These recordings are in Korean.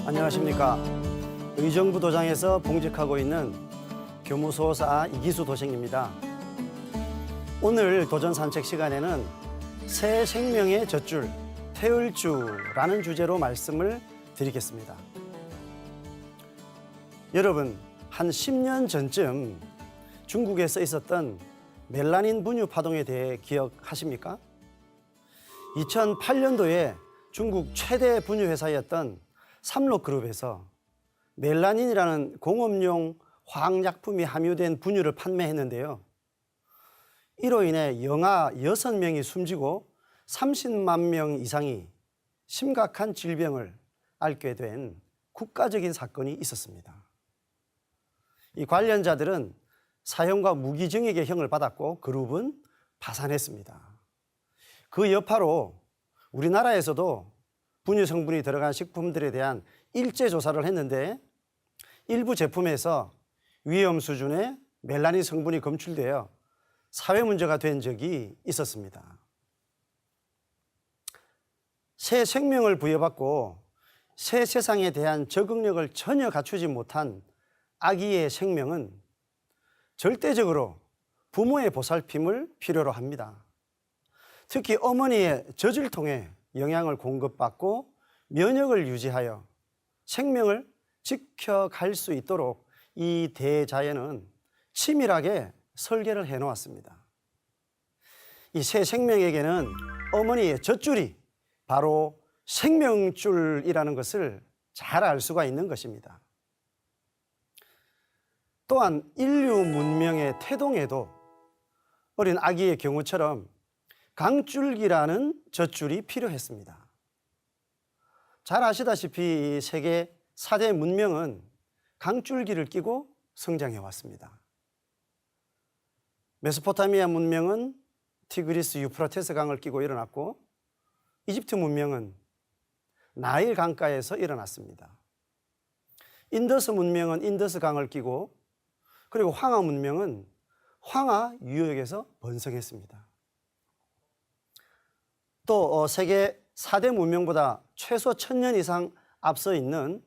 안녕하십니까. 의정부 도장에서 봉직하고 있는 교무소사 이기수 도생입니다. 오늘 도전 산책 시간에는 새 생명의 젖줄, 태을주라는 주제로 말씀을 드리겠습니다. 여러분, 한 10년 전쯤 중국에서 있었던 멜라닌 분유 파동에 대해 기억하십니까? 2008년도에 중국 최대 분유 회사였던 삼록그룹에서 멜라닌이라는 공업용 화학약품이 함유된 분유를 판매했는데요. 이로 인해 영아 6명이 숨지고 30만 명 이상이 심각한 질병을 앓게 된 국가적인 사건이 있었습니다. 이 관련자들은 사형과 무기징역의 형을 받았고 그룹은 파산했습니다. 그 여파로 우리나라에서도 분유 성분이 들어간 식품들에 대한 일제 조사를 했는데 일부 제품에서 위험 수준의 멜라닌 성분이 검출되어 사회 문제가 된 적이 있었습니다. 새 생명을 부여받고 새 세상에 대한 적응력을 전혀 갖추지 못한 아기의 생명은 절대적으로 부모의 보살핌을 필요로 합니다. 특히 어머니의 젖을 통해 영양을 공급받고 면역을 유지하여 생명을 지켜갈 수 있도록 이 대자연은 치밀하게 설계를 해놓았습니다. 이 새 생명에게는 어머니의 젖줄이 바로 생명줄이라는 것을 잘 알 수가 있는 것입니다. 또한 인류 문명의 태동에도 어린 아기의 경우처럼 강줄기라는 젖줄이 필요했습니다. 잘 아시다시피 세계 4대 문명은 강줄기를 끼고 성장해 왔습니다. 메소포타미아 문명은 티그리스 유프라테스 강을 끼고 일어났고 이집트 문명은 나일 강가에서 일어났습니다. 인더스 문명은 인더스 강을 끼고 그리고 황하 문명은 황하 유역에서 번성했습니다. 또 세계 4대 문명보다 최소 1000년 이상 앞서 있는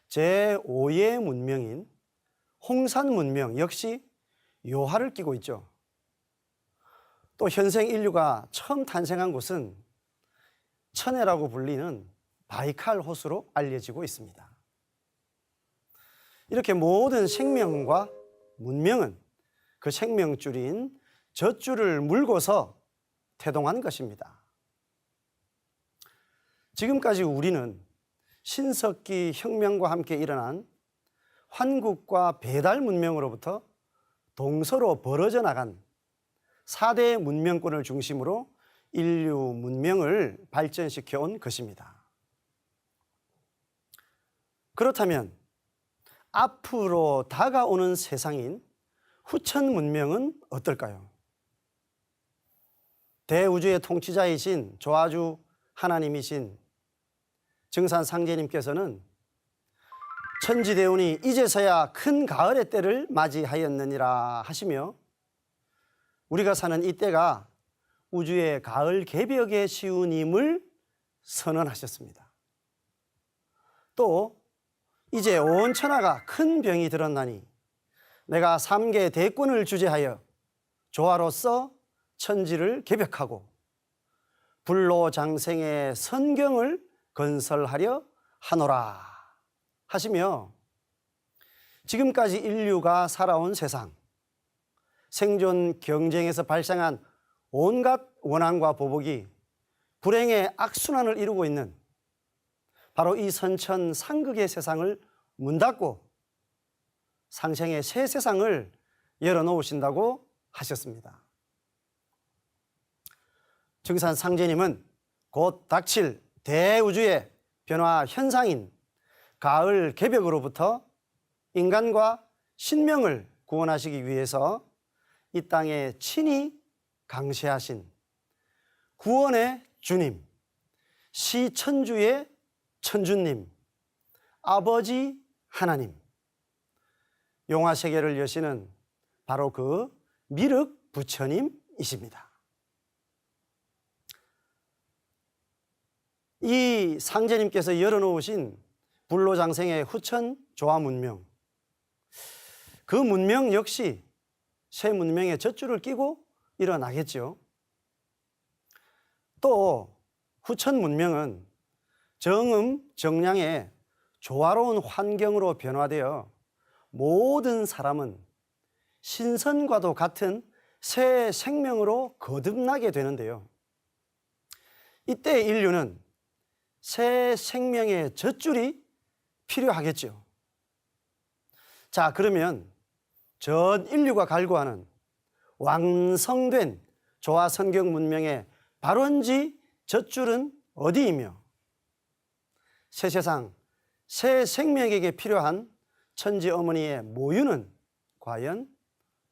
제5의 문명인 홍산 문명 역시 요하를 끼고 있죠. 또 현생 인류가 처음 탄생한 곳은 천해라고 불리는 바이칼 호수로 알려지고 있습니다. 이렇게 모든 생명과 문명은 그 생명줄인 젖줄을 물고서 태동한 것입니다. 지금까지 우리는 신석기 혁명과 함께 일어난 환국과 배달 문명으로부터 동서로 벌어져 나간 4대 문명권을 중심으로 인류 문명을 발전시켜 온 것입니다. 그렇다면 앞으로 다가오는 세상인 후천 문명은 어떨까요? 대우주의 통치자이신 조아주 하나님이신 증산 상제님께서는 천지대운이 이제서야 큰 가을의 때를 맞이하였느니라 하시며 우리가 사는 이 때가 우주의 가을 개벽의 시운임을 선언하셨습니다. 또 이제 온 천하가 큰 병이 들었나니 내가 3개 대권을 주재하여 조화로서 천지를 개벽하고 불로장생의 선경을 건설하려 하노라 하시며 지금까지 인류가 살아온 세상, 생존 경쟁에서 발생한 온갖 원한과 보복이 불행의 악순환을 이루고 있는 바로 이 선천상극의 세상을 문 닫고 상생의 새 세상을 열어놓으신다고 하셨습니다. 증산 상제님은 곧 닥칠 대우주의 변화 현상인 가을 개벽으로부터 인간과 신명을 구원하시기 위해서 이 땅에 친히 강세하신 구원의 주님, 시천주의 천주님, 아버지 하나님, 용화세계를 여시는 바로 그 미륵 부처님이십니다. 이 상제님께서 열어놓으신 불로장생의 후천 조화 문명, 그 문명 역시 새 문명의 젖줄을 끼고 일어나겠죠. 또 후천 문명은 정음, 정량의 조화로운 환경으로 변화되어 모든 사람은 신선과도 같은 새 생명으로 거듭나게 되는데요. 이때 인류는 새 생명의 젖줄이 필요하겠죠. 자, 그러면 전 인류가 갈구하는 완성된 조화 성경 문명의 발원지 젖줄은 어디이며 새 세상, 새 생명에게 필요한 천지 어머니의 모유는 과연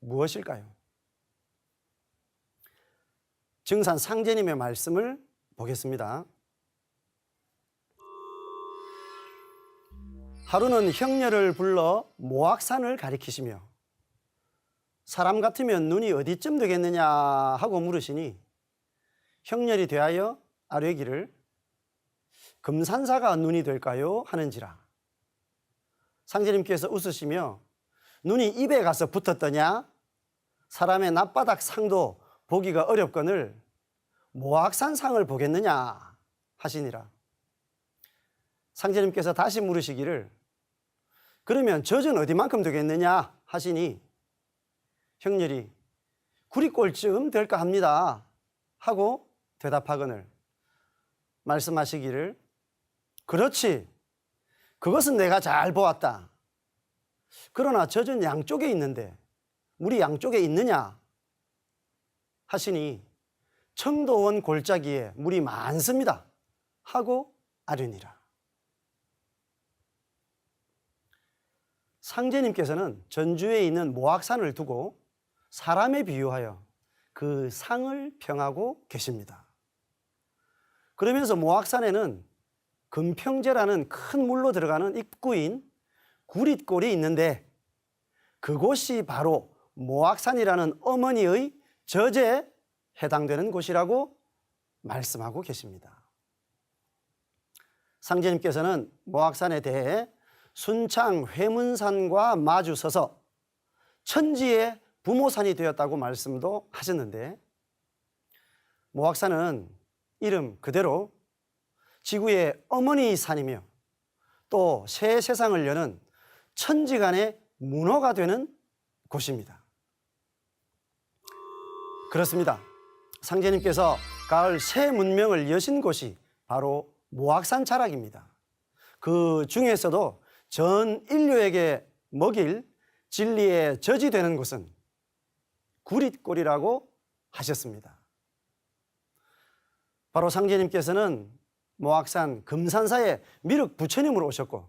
무엇일까요? 증산 상제님의 말씀을 보겠습니다. 하루는 형녀를 불러 모악산을 가리키시며 사람 같으면 눈이 어디쯤 되겠느냐 하고 물으시니 형렬이 대하여 아뢰기를 금산사가 눈이 될까요? 하는지라. 상제님께서 웃으시며 눈이 입에 가서 붙었더냐? 사람의 낯바닥 상도 보기가 어렵거늘 모악산 상을 보겠느냐 하시니라. 상제님께서 다시 물으시기를 그러면 젖은 어디만큼 되겠느냐 하시니 형렬이 구리꼴쯤 될까 합니다 하고 대답하거늘 말씀하시기를 그렇지, 그것은 내가 잘 보았다. 그러나 젖은 양쪽에 있는데 물이 양쪽에 있느냐 하시니 청도원 골짜기에 물이 많습니다 하고 아뢰니라. 상제님께서는 전주에 있는 모악산을 두고 사람에 비유하여 그 상을 평하고 계십니다. 그러면서 모악산에는 금평제라는 큰 물로 들어가는 입구인 구릿골이 있는데 그곳이 바로 모악산이라는 어머니의 젖에 해당되는 곳이라고 말씀하고 계십니다. 상제님께서는 모악산에 대해 순창 회문산과 마주 서서 천지의 부모산이 되었다고 말씀도 하셨는데 모악산은 이름 그대로 지구의 어머니 산이며 또 새 세상을 여는 천지간의 문호가 되는 곳입니다. 그렇습니다. 상제님께서 가을 새 문명을 여신 곳이 바로 모악산 자락입니다. 그 중에서도 전 인류에게 먹일 진리의 젖이 되는 곳은 구릿골이라고 하셨습니다. 바로 상제님께서는 모악산 금산사의 미륵 부처님으로 오셨고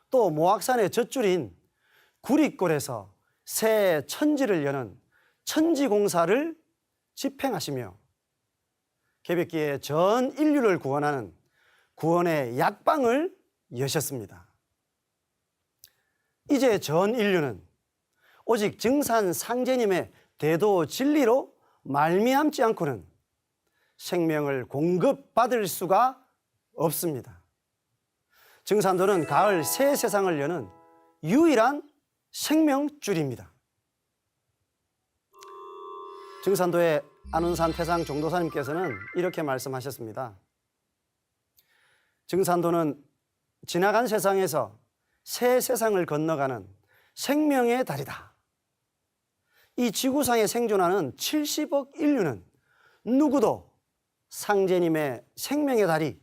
또 모악산의 젖줄인 구릿골에서 새 천지를 여는 천지공사를 집행하시며 개벽기에 전 인류를 구원하는 구원의 약방을 여셨습니다. 이제 전 인류는 오직 증산 상제님의 대도 진리로 말미암지 않고는 생명을 공급받을 수가 없습니다. 증산도는 가을 새 세상을 여는 유일한 생명줄입니다. 증산도의 안운산 태상 종도사님께서는 이렇게 말씀하셨습니다. 증산도는 지나간 세상에서 새 세상을 건너가는 생명의 달이다. 이 지구상에 생존하는 70억 인류는 누구도 상제님의 생명의 달이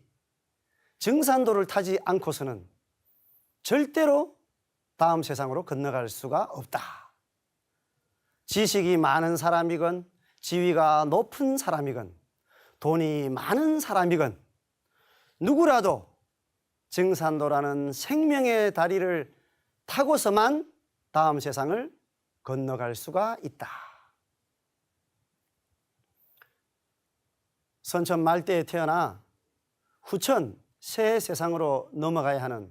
증산도를 타지 않고서는 절대로 다음 세상으로 건너갈 수가 없다. 지식이 많은 사람이건 지위가 높은 사람이건 돈이 많은 사람이건 누구라도 증산도라는 생명의 다리를 타고서만 다음 세상을 건너갈 수가 있다. 선천 말대에 태어나 후천 새 세상으로 넘어가야 하는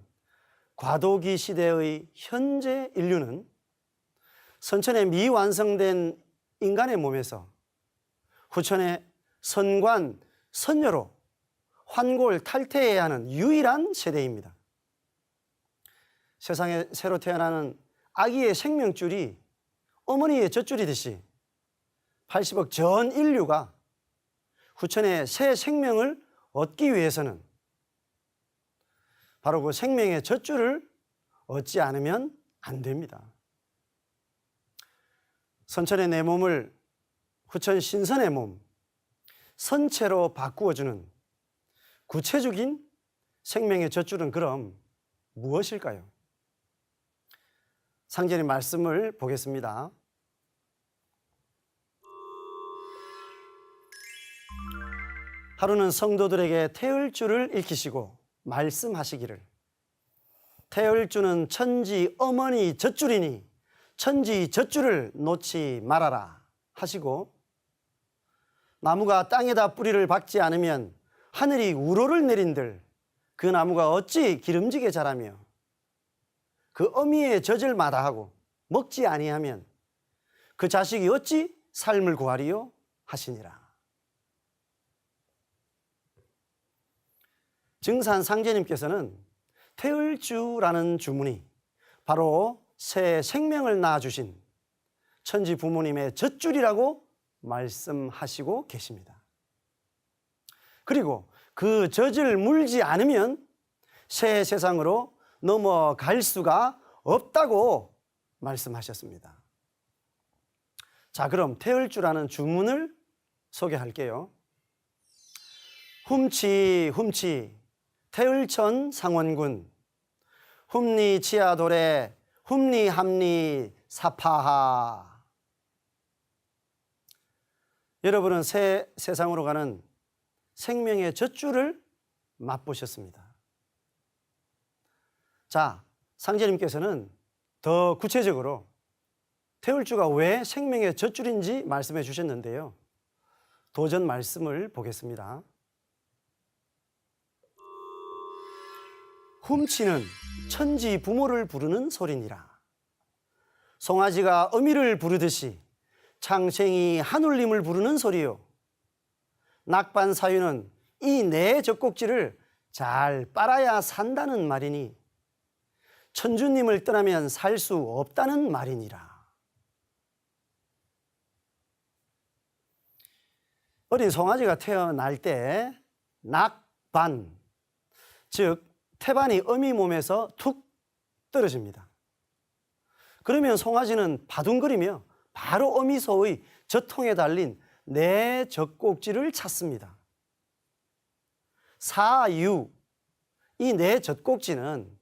과도기 시대의 현재 인류는 선천에 미완성된 인간의 몸에서 후천의 선관, 선녀로 환골 탈태해야 하는 유일한 세대입니다. 세상에 새로 태어나는 아기의 생명줄이 어머니의 젖줄이듯이 80억 전 인류가 후천의 새 생명을 얻기 위해서는 바로 그 생명의 젖줄을 얻지 않으면 안 됩니다. 선천의 내 몸을 후천 신선의 몸, 선체로 바꾸어주는 구체적인 생명의 젖줄은 그럼 무엇일까요? 상제님 말씀을 보겠습니다. 하루는 성도들에게 태을주를 읽히시고 말씀하시기를 태을주는 천지 어머니 젖줄이니 천지 젖줄을 놓지 말아라 하시고 나무가 땅에다 뿌리를 박지 않으면 하늘이 우로를 내린들 그 나무가 어찌 기름지게 자라며 그 어미의 젖을 마다하고 먹지 아니하면 그 자식이 어찌 삶을 구하리요 하시니라. 증산 상제님께서는 태을주라는 주문이 바로 새 생명을 낳아주신 천지 부모님의 젖줄이라고 말씀하시고 계십니다. 그리고 그 젖을 물지 않으면 새 세상으로 넘어갈 수가 없다고 말씀하셨습니다. 자, 그럼 태을주라는 주문을 소개할게요. 훔치 훔치 태을천 상원군 훔리 치아도래 훔리 함리 사파하. 여러분은 새 세상으로 가는 생명의 젖줄을 맛보셨습니다. 자, 상제님께서는 더 구체적으로 태을주가 왜 생명의 젖줄인지 말씀해 주셨는데요. 도전 말씀을 보겠습니다. 훔치는 천지 부모를 부르는 소리니라. 송아지가 어미를 부르듯이 창생이 하눌림을 부르는 소리요. 낙반 사유는 이 내 젖꼭지를 잘 빨아야 산다는 말이니 천주님을 떠나면 살 수 없다는 말이니라. 어린 송아지가 태어날 때 낙반, 즉 태반이 어미 몸에서 툭 떨어집니다. 그러면 송아지는 바둥거리며 바로 어미소의 젖통에 달린 내 젖꼭지를 찾습니다. 사유, 이 내 젖꼭지는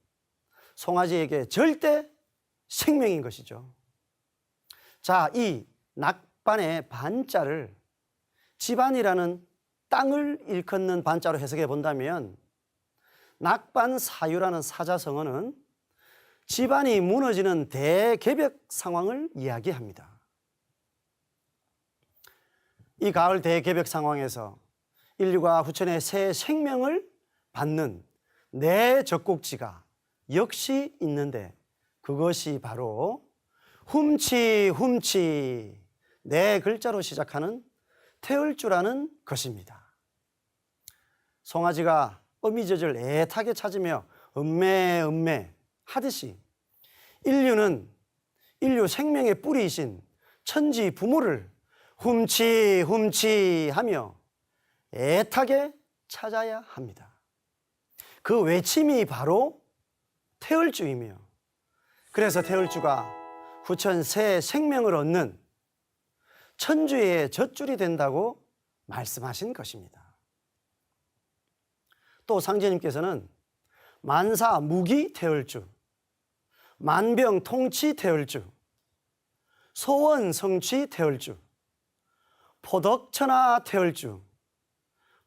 송아지에게 절대 생명인 것이죠. 자, 이 낙반의 반자를 집안이라는 땅을 일컫는 반자로 해석해 본다면 낙반 사유라는 사자성어는 집안이 무너지는 대개벽 상황을 이야기합니다. 이 가을 대개벽 상황에서 인류가 후천의 새 생명을 받는 내 젖꼭지가 역시 있는데 그것이 바로 훔치 훔치 네 글자로 시작하는 태을주라는 것입니다. 송아지가 어미젖을 애타게 찾으며 음매 음매 하듯이 인류는 인류 생명의 뿌리이신 천지 부모를 훔치 훔치 하며 애타게 찾아야 합니다. 그 외침이 바로 태을주이며 그래서 태을주가 후천 새 생명을 얻는 천주의 젖줄이 된다고 말씀하신 것입니다. 또 상제님께서는 만사 무기 태을주, 만병 통치 태을주, 소원 성취 태을주, 포덕천하 태을주,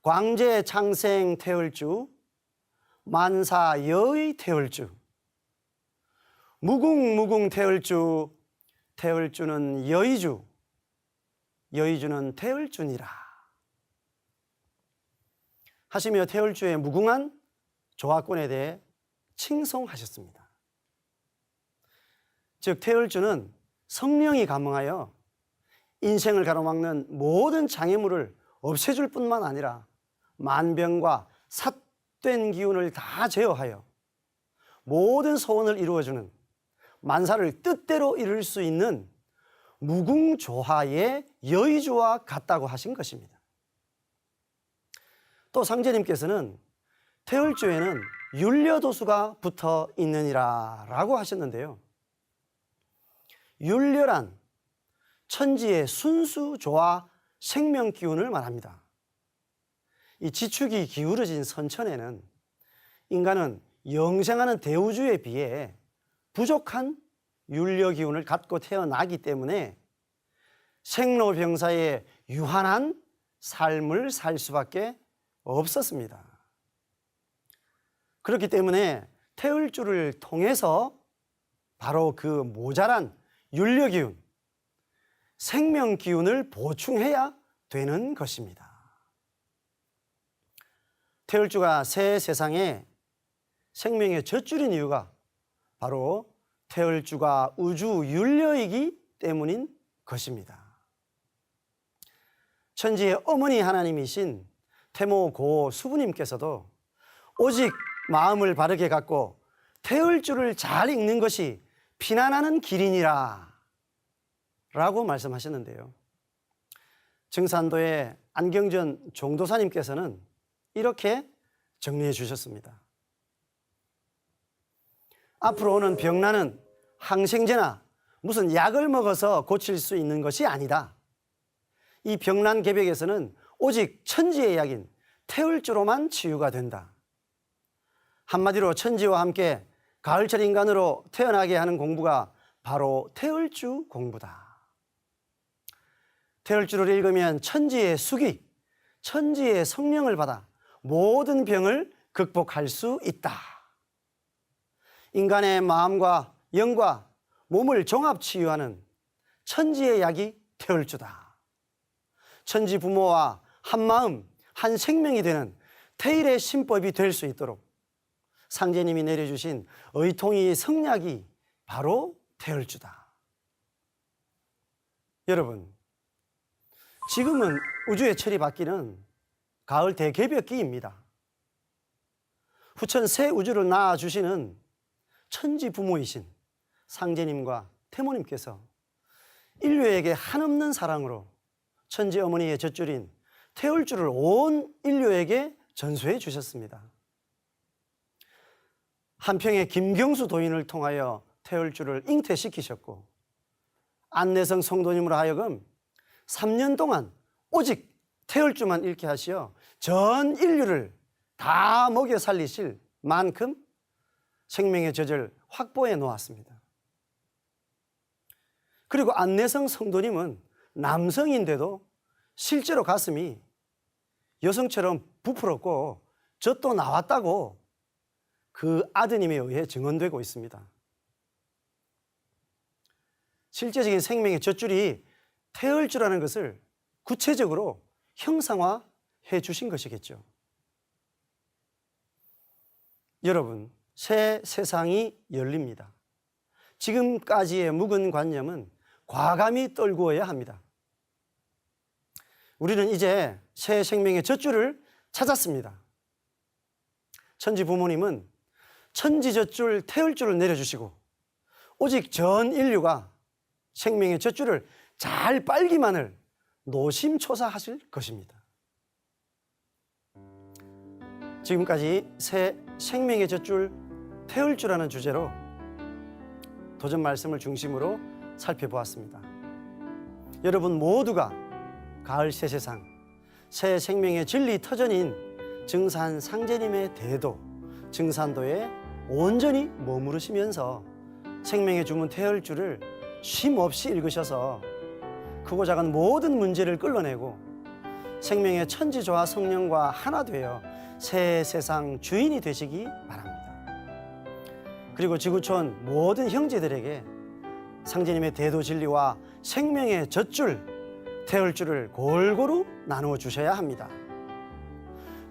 광재 창생 태을주, 만사 여의 태을주, 무궁무궁 태을주, 태을주는 여의주, 여의주는 태을주니라 하시며 태을주의 무궁한 조화권에 대해 칭송하셨습니다. 즉 태을주는 성령이 감응하여 인생을 가로막는 모든 장애물을 없애줄 뿐만 아니라 만병과 삿된 기운을 다 제어하여 모든 소원을 이루어주는, 만사를 뜻대로 이룰 수 있는 무궁조화의 여의주와 같다고 하신 것입니다. 또 상제님께서는 태을주에는 율려도수가 붙어 있느니라 라고 하셨는데요. 율려란 천지의 순수조화 생명기운을 말합니다. 이 지축이 기울어진 선천에는 인간은 영생하는 대우주에 비해 부족한 율려기운을 갖고 태어나기 때문에 생로병사의 유한한 삶을 살 수밖에 없었습니다. 그렇기 때문에 태을주를 통해서 바로 그 모자란 율려기운, 생명기운을 보충해야 되는 것입니다. 태을주가 새 세상에 생명의 젖줄인 이유가 바로 태을주가 우주 율려이기 때문인 것입니다. 천지의 어머니 하나님이신 태모 고 수부님께서도 오직 마음을 바르게 갖고 태을주를 잘 읽는 것이 피난하는 길이니라 라고 말씀하셨는데요. 증산도의 안경전 종도사님께서는 이렇게 정리해 주셨습니다. 앞으로 오는 병난은 항생제나 무슨 약을 먹어서 고칠 수 있는 것이 아니다. 이 병난 개벽에서는 오직 천지의 약인 태을주로만 치유가 된다. 한마디로 천지와 함께 가을철 인간으로 태어나게 하는 공부가 바로 태을주 공부다. 태을주를 읽으면 천지의 수기, 천지의 성령을 받아 모든 병을 극복할 수 있다. 인간의 마음과 영과 몸을 종합 치유하는 천지의 약이 태을주다. 천지 부모와 한 마음, 한 생명이 되는 태일의 신법이 될 수 있도록 상제님이 내려주신 의통이 성약이 바로 태을주다. 여러분, 지금은 우주의 철이 바뀌는 가을 대개벽기입니다. 후천 새 우주를 낳아주시는 천지 부모이신 상제님과 태모님께서 인류에게 한없는 사랑으로 천지 어머니의 젖줄인 태을주를 온 인류에게 전수해 주셨습니다. 한평의 김경수 도인을 통하여 태을주를 잉태시키셨고, 안내성 성도님으로 하여금 3년 동안 오직 태을주만 읽게 하시어 전 인류를 다 먹여 살리실 만큼 생명의 젖을 확보해 놓았습니다. 그리고 안내성 성도님은 남성인데도 실제로 가슴이 여성처럼 부풀었고 젖도 나왔다고 그 아드님에 의해 증언되고 있습니다. 실제적인 생명의 젖줄이 태을주라는 것을 구체적으로 형상화해 주신 것이겠죠. 여러분, 새 세상이 열립니다. 지금까지의 묵은 관념은 과감히 떨구어야 합니다. 우리는 이제 새 생명의 젖줄을 찾았습니다. 천지 부모님은 천지 젖줄 태을주를 내려주시고 오직 전 인류가 생명의 젖줄을 잘 빨기만을 노심초사하실 것입니다. 지금까지 새 생명의 젖줄 태을주라는 주제로 도전 말씀을 중심으로 살펴보았습니다. 여러분 모두가 가을 새 세상, 새 생명의 진리 터전인 증산 상제님의 대도, 증산도에 온전히 머무르시면서 생명의 주문 태을주를 쉼없이 읽으셔서 크고 작은 모든 문제를 끌어내고 생명의 천지조화 성령과 하나 되어 새 세상 주인이 되시기 바랍니다. 그리고 지구촌 모든 형제들에게 상제님의 대도 진리와 생명의 젖줄, 태을주를 골고루 나누어 주셔야 합니다.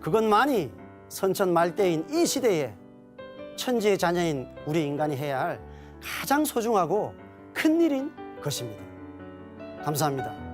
그것만이 선천 말대인 이 시대에 천지의 자녀인 우리 인간이 해야 할 가장 소중하고 큰 일인 것입니다. 감사합니다.